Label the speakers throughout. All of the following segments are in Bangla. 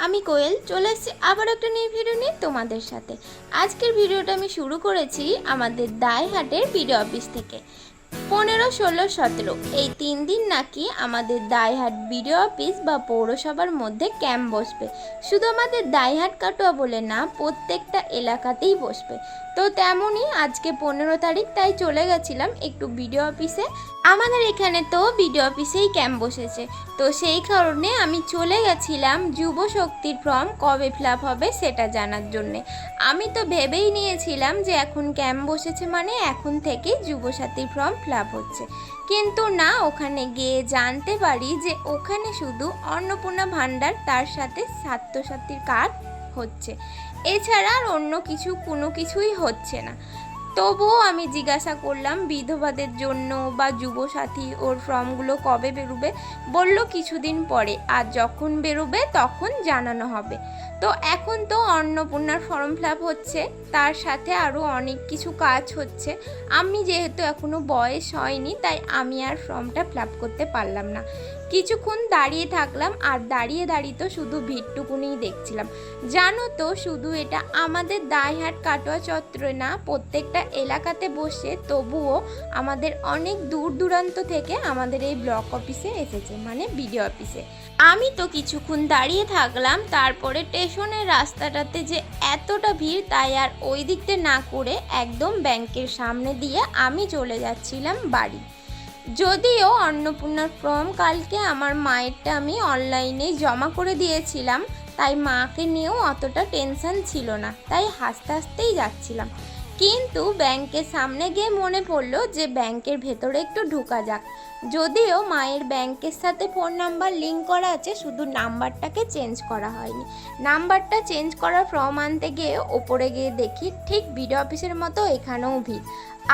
Speaker 1: আমি কোয়েল চলে এসেছি আবার একটা নিউ ভিডিও নিয়ে তোমাদের সাথে। আজকের ভিডিওটা আমি শুরু করেছি আমাদের দাইহাটের বিডিও অফিস থেকে। 15, 16, 17 এই 3 দিন নাকি আমাদের দাইহাট বিডিও অফিস বা পৌরসভার মধ্যে ক্যাম্প বসবে। শুধু আমাদের দাইহাট কাটোয়া বলে না, প্রত্যেকটা এলাকাতেই বসবে। তো তেমনই আজকে 15 তারিখ, তাই চলে গেছিলাম একটু বিডিও অফিসে। আমাদের এখানে তো বিডিও অফিসেই ক্যাম্প বসেছে, তো সেই কারণে আমি চলে গেছিলাম যুব শক্তির ফর্ম কবে ফিল আপ হবে সেটা জানার জন্যে। আমি তো ভেবেই নিয়েছিলাম যে এখন ক্যাম্প বসেছে মানে এখন থেকেই যুবসাথীর ফর্ম ফিল আপ হচ্ছে, কিন্তু না, ওখানে গিয়ে জানতে পারি যে ওখানে শুধু অন্নপূর্ণা ভাণ্ডার তার সাথে ছাত্রছাত্রীর কার্ড হচ্ছে, এছাড়া আর অন্য কোনো কিছুই হচ্ছে না। তবুও আমি জিজ্ঞাসা করলাম বিধবাদের জন্য বা যুবসাথী ওর ফর্মগুলো কবে বেরোবে। বলল কিছুদিন পরে, আর যখন বেরোবে তখন জানানো হবে। তো এখন তো অন্নপূর্ণার ফর্ম ফিল আপ হচ্ছে, তার সাথে আরও অনেক কিছু কাজ হচ্ছে। আমি যেহেতু এখনও বয়স হয়নি, তাই আমি আর ফর্মটা ফিল আপ করতে পারলাম না। কিছুক্ষণ দাঁড়িয়ে থাকলাম, আর দাঁড়িয়ে তো শুধু ভিড়টুকুনিই দেখছিলাম। জানো তো, শুধু এটা আমাদের দাইহাট কাটোয়া চত্বরে না, প্রত্যেকটা এলাকাতে বসে, তবুও আমাদের অনেক দূর দূরান্ত থেকে আমাদের এই ব্লক অফিসে এসেছে, মানে বিডিও অফিসে। আমি তো কিছুক্ষণ দাঁড়িয়ে থাকলাম, তারপরে স্টেশনের রাস্তাটাতে যে এতটা ভিড়, তাই আর ওই দিকটা না করে একদম ব্যাংকের সামনে দিয়ে আমি চলে যাচ্ছিলাম বাড়ি। যদিও অন্নপূর্ণার ফর্ম কালকে আমার মায়েরটা আমি অনলাইনে জমা করে দিয়েছিলাম, তাই মাকে নিয়েও অতটা টেনশন ছিল না, তাই হাসতে হাসতেই যাচ্ছিলাম। কিন্তু ব্যাংকের সামনে গিয়ে মনে পড়লো যে ব্যাংকের ভেতরে একটু ঢোকা যাক। যদিও মায়ের ব্যাংকের সাথে ফোন নাম্বার লিঙ্ক করা আছে, শুধু নাম্বারটাকে চেঞ্জ করা হয়নি। নাম্বারটা চেঞ্জ করার ফর্ম আনতে গিয়ে ওপরে গিয়ে দেখি ঠিক বিডিও অফিসের মতো এখানেও ভিড়।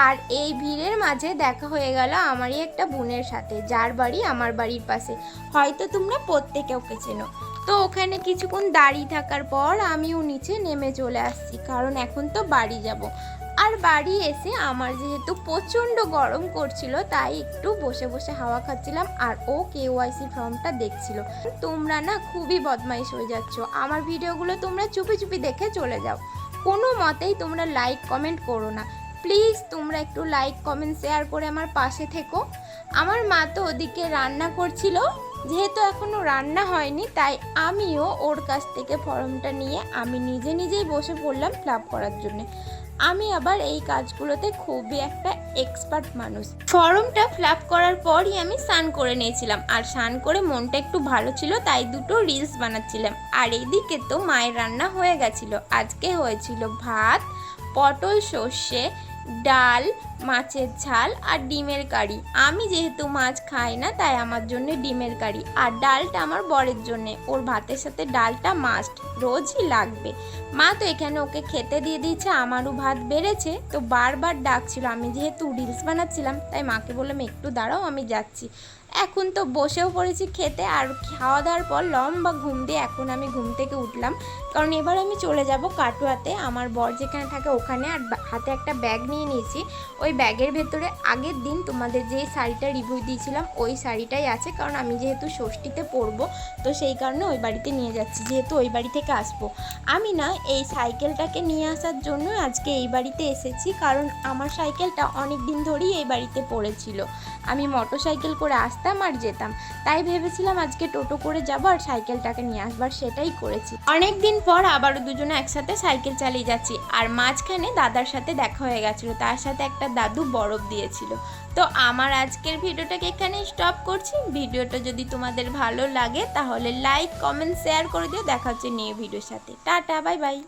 Speaker 1: আর এই ভিড়ের মাঝে দেখা হয়ে গেল আমারই একটা বোনের সাথে, যার বাড়ি আমার বাড়ির পাশে। হয়তো তোমরা প্রত্যেকে ওকে চেনো। তো ওখানে কিছুক্ষণ দাঁড়িয়ে থাকার পর আমিও নিচে নেমে চলে আসছি, কারণ এখন তো বাড়ি যাব। আর বাড়ি এসে আমার যেহেতু প্রচণ্ড গরম করছিল, তাই একটু বসে বসে হাওয়া খাচ্ছিলাম, আর ও KYC ফর্মটা দেখছিল। তোমরা না খুবই বদমাইশ হয়ে যাচ্ছ, আমার ভিডিওগুলো তোমরা চুপি চুপি দেখে চলে যাও, কোনো মতেই তোমরা লাইক কমেন্ট করো না। প্লিজ তোমরা একটু লাইক কমেন্ট শেয়ার করে আমার পাশে থেকো। আমার মা তো ওদিকে রান্না করছিল, যেহেতু এখনও রান্না হয়নি, তাই আমিও ওর কাছ থেকে ফর্মটা নিয়ে আমি নিজেই বসে পড়লাম ফিল আপ করার জন্য। আমি আবার এই কাজগুলোতে খুবই একটা এক্সপার্ট মানুষ। ফর্মটা ফিল আপ করার পরই আমি স্নান করে নিয়েছিলাম, আর স্নান করে মনটা একটু ভালো ছিল, তাই দুটো রিলস বানাচ্ছিলাম। আর এইদিকে তো মায়ের রান্না হয়ে গেছিল। আজকে হয়েছিল ভাত, পটল সর্ষে, ডাল, মাছের ঝাল আর ডিমের কারি। আমি যেহেতু মাছ খাই না, তাই আমার জন্য ডিমের কারি, আর ডালটা আমার বরের জন্যে। ওর ভাতের সাথে ডালটা মাস্ট, রোজই লাগবে। মা তো এখানে ওকে খেতে দিয়ে দিয়েছে, আমারও ভাত বেড়েছে, তো বারবার ডাকছিল। আমি যেহেতু রিলস বানাচ্ছিলাম, তাই মাকে বললাম একটু দাঁড়াও, আমি যাচ্ছি। এখন তো বসেও পড়েছি খেতে, আর খাওয়া দাওয়ার পর লম্বা ঘুম দিয়ে এখন আমি ঘুম থেকে উঠলাম, কারণ এবার আমি চলে যাব কাটোয়াতে, আমার বর যেখানে থাকে ওখানে। আর হাতে একটা ব্যাগ নিয়ে নিয়েছি, ওই ব্যাগের ভেতরে আগের দিন তোমাদের যে শাড়িটা রিভিউ দিয়েছিলাম ওই শাড়িটাই আছে, কারণ আমি যেহেতু ষষ্ঠীতে পরবো, তো সেই কারণে ওই বাড়িতে নিয়ে যাচ্ছি, যেহেতু ওই বাড়ি থেকে আসবো। আমি না এই সাইকেলটাকে নিয়ে আসার জন্য আজকে এই বাড়িতে এসেছি, কারণ আমার সাইকেলটা অনেক দিন ধরেই এই বাড়িতে পড়েছিল। আমি মোটর সাইকেল করে আসতাম আর যেতাম, তাই ভেবেছিলাম আজকে টোটো করে যাবো আর সাইকেলটাকে নিয়ে আসবার, সেটাই করেছি। অনেক দিন পর আবারও দুজনে একসাথে সাইকেল চালিয়ে যাচ্ছি। আর মাঝখানে দাদার সাথে দেখা হয়ে গেছিলো, তার সাথে একটা দাদু বরফ দিয়েছিল। তো আমার আজকের ভিডিওটাকে এখানে স্টপ করছি। ভিডিওটা যদি তোমাদের ভালো লাগে তাহলে লাইক কমেন্ট শেয়ার করে দিও। দেখা হচ্ছে নিউ ভিডিওর সাথে। Tata, bye bye.